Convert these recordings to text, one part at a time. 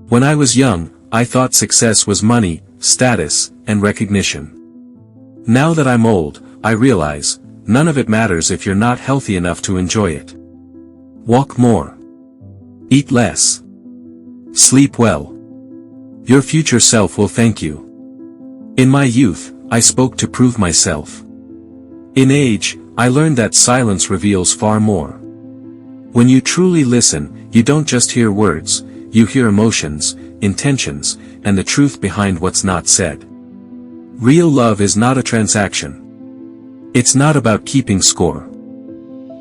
When I was young, I thought success was money, status, and recognition. Now that I'm old, I realize, none of it matters if you're not healthy enough to enjoy it. Walk more. Eat less. Sleep well. Your future self will thank you. In my youth, I spoke to prove myself. In age, I learned that silence reveals far more. When you truly listen, you don't just hear words, you hear emotions, intentions, and the truth behind what's not said. Real love is not a transaction. It's not about keeping score.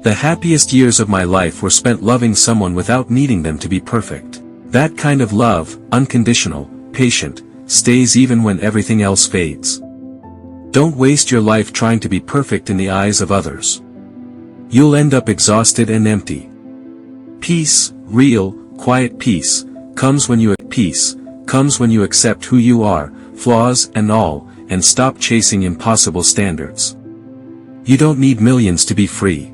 The happiest years of my life were spent loving someone without needing them to be perfect. That kind of love, unconditional, patient, stays even when everything else fades. Don't waste your life trying to be perfect in the eyes of others. You'll end up exhausted and empty. Peace, real, quiet peace, comes when you accept who you are, flaws and all, and stop chasing impossible standards. You don't need millions to be free.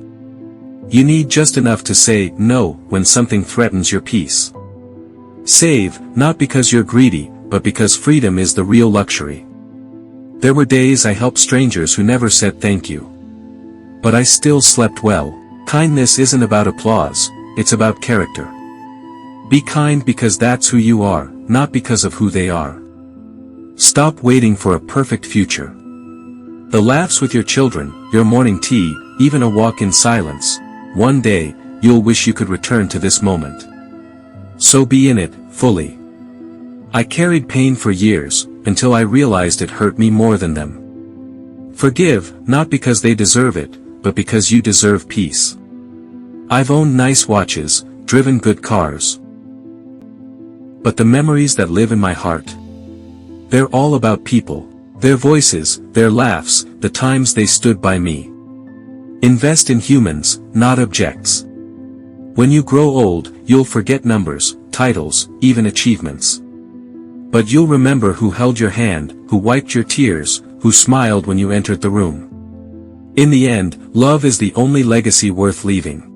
You need just enough to say no when something threatens your peace. Save, not because you're greedy, but because freedom is the real luxury. There were days I helped strangers who never said thank you. But I still slept well. Kindness isn't about applause, it's about character. Be kind because that's who you are, not because of who they are. Stop waiting for a perfect future. The laughs with your children, your morning tea, even a walk in silence, one day, you'll wish you could return to this moment. So be in it, fully. I carried pain for years, until I realized it hurt me more than them. Forgive, not because they deserve it, but because you deserve peace. I've owned nice watches, driven good cars. But the memories that live in my heart, they're all about people, their voices, their laughs, the times they stood by me. Invest in humans, not objects. When you grow old, you'll forget numbers, titles, even achievements. But you'll remember who held your hand, who wiped your tears, who smiled when you entered the room. In the end, love is the only legacy worth leaving.